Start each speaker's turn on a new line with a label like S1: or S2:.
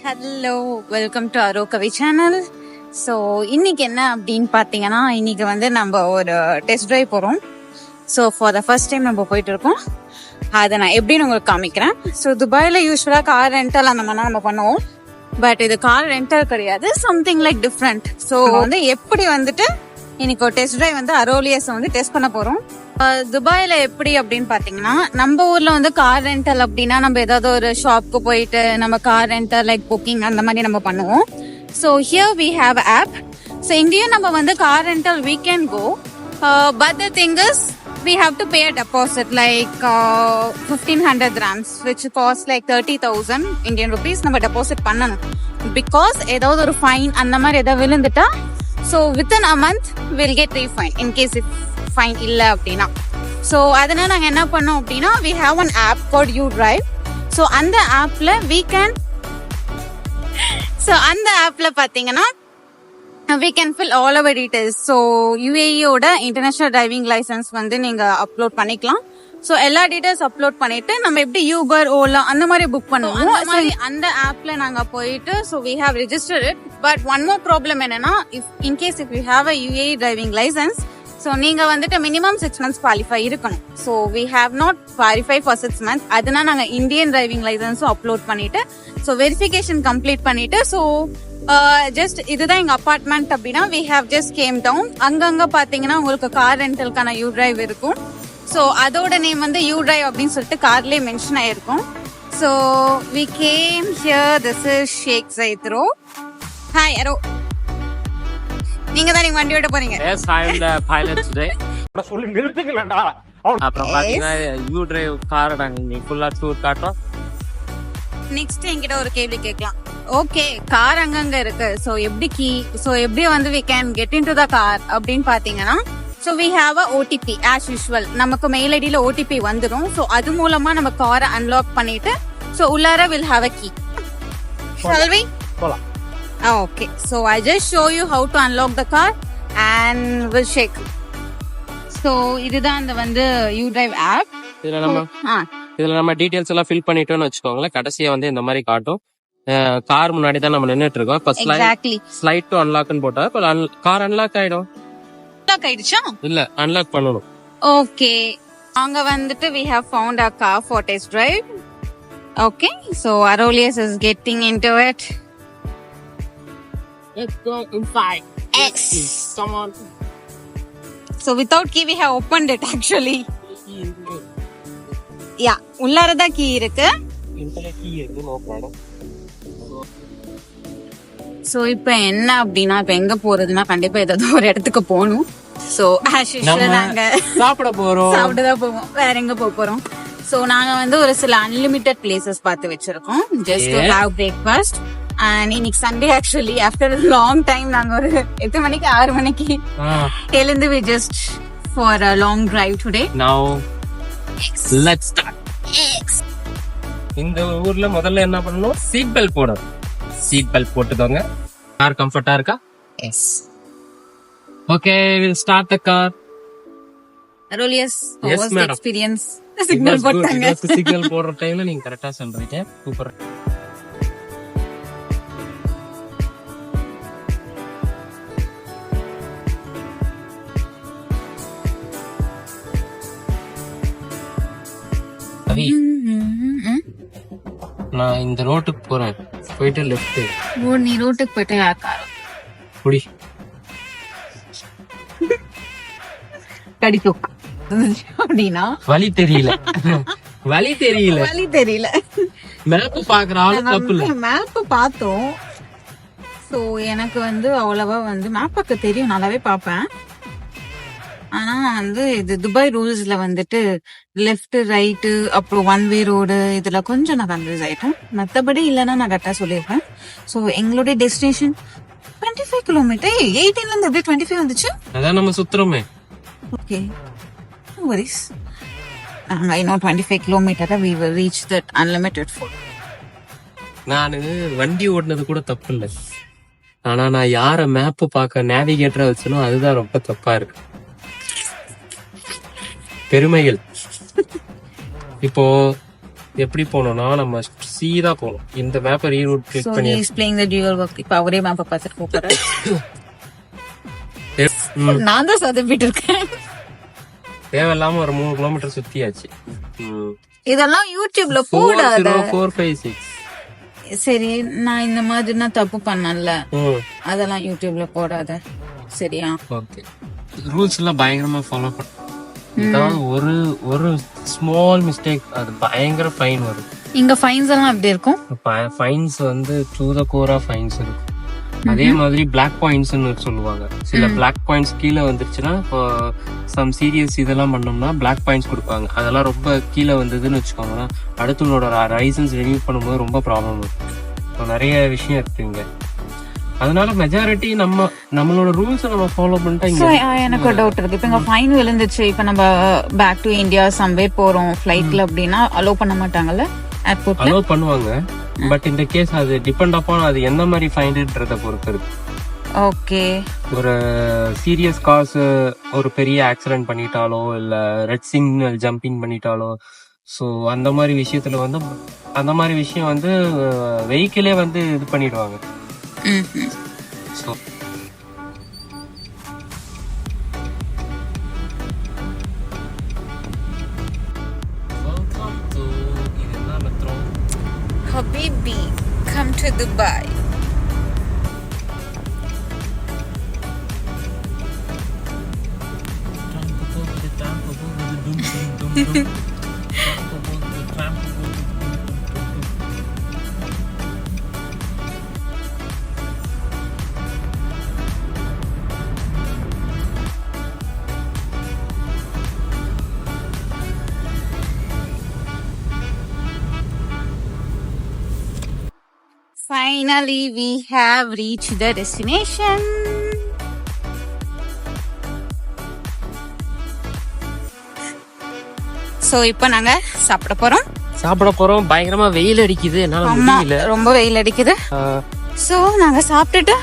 S1: Hello, welcome to Aro Kavi channel. So இன்னைக்கு என்ன அப்படின்னு பார்த்தீங்கன்னா, இன்னைக்கு வந்து நம்ம ஒரு டெஸ்ட் டிரைவ் போகிறோம். So for the first time நம்ம போயிட்டு இருக்கோம். அதை நான் எப்படின்னு உங்களுக்கு காமிக்கிறேன். ஸோ துபாயில் யூஸ்வலாக கார் ரெண்டல் அந்த மாதிரிலாம் நம்ம பண்ணுவோம். பட் இது கார் ரெண்டல் கிடையாது, சம்திங் லைக் டிஃப்ரெண்ட். ஸோ வந்து எப்படி வந்துட்டு இன்னைக்கு ஒரு டெஸ்ட் டிரைவ் வந்து அரோலியஸ் வந்து டெஸ்ட் பண்ண போகிறோம். துபாயில எப்படி அப்படின்னு பாத்தீங்கன்னா, நம்ம ஊர்ல வந்து கார் ரெண்டல் அப்படின்னா நம்ம ஏதாவது ஒரு ஷாப்க்கு போயிட்டு நம்ம கார் ரெண்டல் லைக் புக்கிங் அந்த மாதிரி நம்ம பண்ணுவோம். So here we have app. So இங்கேயும் நம்ம வந்து car rental we can go, but the thing is we have to pay a deposit like 1500 dirhams which costs like 30,000 Indian rupees. நம்ம deposit பண்ணணும் because ஏதாவது ஒரு ஃபைன் அந்த மாதிரி ஏதாவது விழுந்துட்டா so within a month we'll get refund in case if fine இல்லை அப்படின்னா. ஸோ அதனால நாங்கள் என்ன பண்ணோம் அப்படின்னா, we have an app called U-Drive. So அந்த ஆப்ல we can ஸோ அந்த ஆப்ல பார்த்தீங்கன்னா we can fill all our details. So UAE-யோட இன்டர்நேஷனல் டிரைவிங் லைசன்ஸ் வந்து நீங்க அப்லோட் பண்ணிக்கலாம். ஸோ எல்லா டீடைல்ஸ் அப்லோட் பண்ணிட்டு நம்ம எப்படி யூபர், ஓலா அந்த மாதிரி புக் பண்ணுவோம். அந்த மாதிரி அந்த ஆப்ல நாங்க போயிட்டு so we have registered it. But one more problem என்னன்னா, in case if you have a UAE driving licence, so நீங்க வந்துட்டு மினிமம் 6 months குவாலிஃபை இருக்கணும். So we have not qualify for 6 months. அதனால நாங்கள் இந்தியன் டிரைவிங் லைசன்ஸும் upload பண்ணிட்டு so verification complete பண்ணிட்டு so just இதுதான் எங்க அபார்ட்மெண்ட் அப்படின்னா we have just came down. அங்கங்க பாத்தீங்கன்னா உங்களுக்கு கார் ரெண்டலுக்கான யூ டிரைவ் இருக்கும். ஸோ அதோட நேம் வந்து யூ டிரைவ் அப்படின்னு சொல்லிட்டு கார்லயே மென்ஷன் ஆயிருக்கும். So we came here. This is Sheikh Zayed road. Hi Aro, நீங்க தான் நீங்க வண்டி ஓட்ட போறீங்க.
S2: Yes, I am the pilot today. சொல்லி நிறுத்துங்களேடா. அப்புறம் பாத்தீங்கன்னா யூ டிரைவ் கார் நாங்க ஃபுல்லா டூர் காட்டுறோம்.
S1: நெக்ஸ்ட் என்கிட்ட ஒரு கேள்வி கேட்கலாம். ஓகே, கார் அங்கங்க இருக்கு. சோ எப்படி கீ, சோ எப்படி வந்து we can get into the car அப்படின்னு பாத்தீங்கன்னா, so we have a OTP as usual. நமக்கு மெயில் ஐடியில OTP வந்துரும். சோ அது மூலமா நம்ம காரை அன்லாக் பண்ணிட்டு சோ உள்ளார will have a key. Shall we?
S2: போலாம்.
S1: Okay, so I just show you how to unlock the car and we'll shake. So இதுதான் அந்த வந்து U-Drive app.
S2: இதுல நம்ம டீடைல்ஸ் எல்லாம் ஃபில் பண்ணிட்டோம்னு வச்சுக்கோங்களேன், கடைசியா வந்து இந்த மாதிரி காட்டும். கார் முன்னாடி தான் நம்ம நின்னுட்டு இருக்கோம். இப்ப ஸ்லைட் டு அன்லாக்னு போட்டா கார் அன்லாக் ஆயிடும்.
S1: அன்லாக் ஆயிடுச்சா?
S2: இல்ல, அன்லாக் பண்ணணும்.
S1: Okay, அங்க வந்துட்டு we have found a car for test drive. Okay, so Arolius is getting into it.
S2: Let's go inside.
S1: Yes.
S2: Come on.
S1: So without key we have opened it actually. Yeah, உள்ளாரதா key இருக்கு. So இப்போ என்ன அப்படின்னா, இப்ப எங்க போறதுன்னா கண்டிப்பா ஏதாவது ஒரு இடத்துக்கு போகணும். சோ as usual நாங்க
S2: சாப்பிட
S1: தான் போவோம். வேற எங்க போறோம்? சோ நாங்க வந்து ஒரு சில அன்லிமிட்டட் பிளேசஸ் பார்த்து வச்சிருக்கோம் just to have breakfast. And இன்னைக்கு Sunday actually after long time நாங்க ஒரு 8 மணிக்கு 6 மணிக்கு எழுந்து we just for a long drive today.
S2: Now let's start. இந்த ஊர்ல முதல்ல என்ன பண்ணணும், சீட் பெல்ட் போடணும். சீட் பெல்ட் போட்டுக்கோங்க. கார் கம்ஃபர்ட்டா இருக்கா?
S1: S.
S2: Okay, we'll start the car.
S1: Arolius,
S2: yes
S1: was
S2: madam.
S1: Experience signal போட்டாங்க.
S2: சிக்னல் போடுற டைம்ல நீங்க கரெக்ட்டா சொல்றீங்க. சூப்பர். நான் இந்த ரோட்டுக்கு போறேன், போயிட்டு லெஃப்ட்.
S1: ஓ, நீ ரோட்டுக்கு போயிட்டு
S2: புடி
S1: கடிக்கும் அப்படின்னா
S2: வழி தெரியல. மேப் பாக்குற ஆளு தப்பு இல்ல.
S1: மேப் பார்த்தோம். சோ எனக்கு வந்து அவ்வளவா வந்து மேப் பார்க்க தெரியும், நல்லாவே பாப்பேன். ஆனா வந்து இது துபாய் ரூல்ஸ்ல வந்துட்டு லெஃப்ட் ரைட்டு அப்புறம் ஒன் வே ரோடு இதுல கொஞ்சம் நான் கன்ஃபியூஸ் ஆயிட்டேன். மத்தபடி இல்லைன்னா நான் கரெக்டா சொல்லியிருப்பேன். சோ எங்களுடைய டெஸ்டினேஷன் 25 கிலோமீட்டர். 18ல இருந்து எப்படி 25 வந்துச்சு?
S2: அதான் நம்ம சுத்துறோமே.
S1: Okay, no worries. I know 25 kilometers we will reach that unlimited food.
S2: நானு வண்டி ஓடுனது கூட தப்பு இல்ல, ஆனா நான் யார மேப் பார்க்க நேவிகேட்டரா வச்சனோ அதுதான் ரொம்ப தப்பா இருக்கு. பெருமைகள். இப்போ எப்படி போகணும்னா நம்ம சீதா போகணும். இந்த மேப்பை ரீரூட் கிளிக்
S1: So
S2: பண்ணி
S1: he is playing the dual work. இப்ப அவரே மேப்பை பார்த்துட்டு போறாரு. நான் தான் சொதப்பிட்டு இருக்கேன்.
S2: தேவையில்லாம ஒரு 3 கிலோமீட்டர் சுத்தியாச்சு.
S1: இதெல்லாம் யூடியூப்ல போடாத.
S2: 456.
S1: சரி, நான் இந்த மாதிரி நான் தப்பு பண்ணல, அதெல்லாம் யூடியூப்ல போடாத சரியா?
S2: ஓகே. ரூல்ஸ் எல்லாம் பயங்கரமா ஃபாலோ பண்ண. இதான் ஒரு ஸ்மால் மிஸ்டேக் அது பயங்கர ஃபைன் வரும்.
S1: இங்க ஃபைன்ஸ் எல்லாம் எப்படி இருக்கும்?
S2: ஃபைன்ஸ் வந்து டு த கோரா ஃபைன்ஸ் இருக்கும். அதே மாதிரி பிளாக் பாயிண்ட்ஸ்னு சொல்லுவாங்க. சில பிளாக் பாயிண்ட்ஸ் கீழே வந்துருச்சுன்னா சம் சீரியஸ் இதெல்லாம் பண்ணோம்னா பிளாக் பாயிண்ட்ஸ் கொடுப்பாங்க. அதெல்லாம் ரொம்ப கீழே வந்ததுன்னு வச்சுக்கோங்களேன், அடுத்தவங்களோட லைசன்ஸ் ரினியூ பண்ணும்போது ரொம்ப ப்ராப்ளம் இருக்கும். நிறைய விஷயம் இருக்குங்க. அதனால மெஜாரிட்டி நம்மளோட ரூல்ஸ் நம்ம ஃபாலோ பண்ணிட்டா.
S1: எனக்கு ஒரு டவுட் இருக்கு. இப்ப இங்க ஃபைன் விழுந்துச்சு, இப்ப நம்ம பேக் டு இந்தியா சம்வே போறோம் ஃபிளைட்ல அப்படின்னா அலோவ் பண்ண மாட்டாங்கல்ல ஏர்போர்ட்ல?
S2: அலோவ் பண்ணுவாங்க, பட் இந்த கேஸ் அது டிபெண்ட் அப்பான் அது எந்த மாதிரி ஃபைன்ன்றத பொறுத்து இருக்கு.
S1: ஓகே.
S2: ஒரு சீரியஸ் காஸ், ஒரு பெரிய ஆக்சிடென்ட் பண்ணிட்டாலோ இல்ல ரெட் சிக்னல் ஜம்பிங் பண்ணிட்டாலோ, ஸோ அந்த மாதிரி விஷயத்துல வந்து அந்த மாதிரி விஷயம் வந்து வெஹிக்கிளே வந்து இது பண்ணிடுவாங்க. ஸோ வெல்கம் டு இதுதான் metro.
S1: Habibi, come to Dubai. Finally, we have reached the destination. So, இப்போ நாங்க சாப்பிட போறோம்.
S2: பயங்கரமா வெயில் அடிக்குது, என்னால முடியல.
S1: ரொம்ப வெயில் அடிக்குது. So, நாங்க சாப்பிட்டுட்டு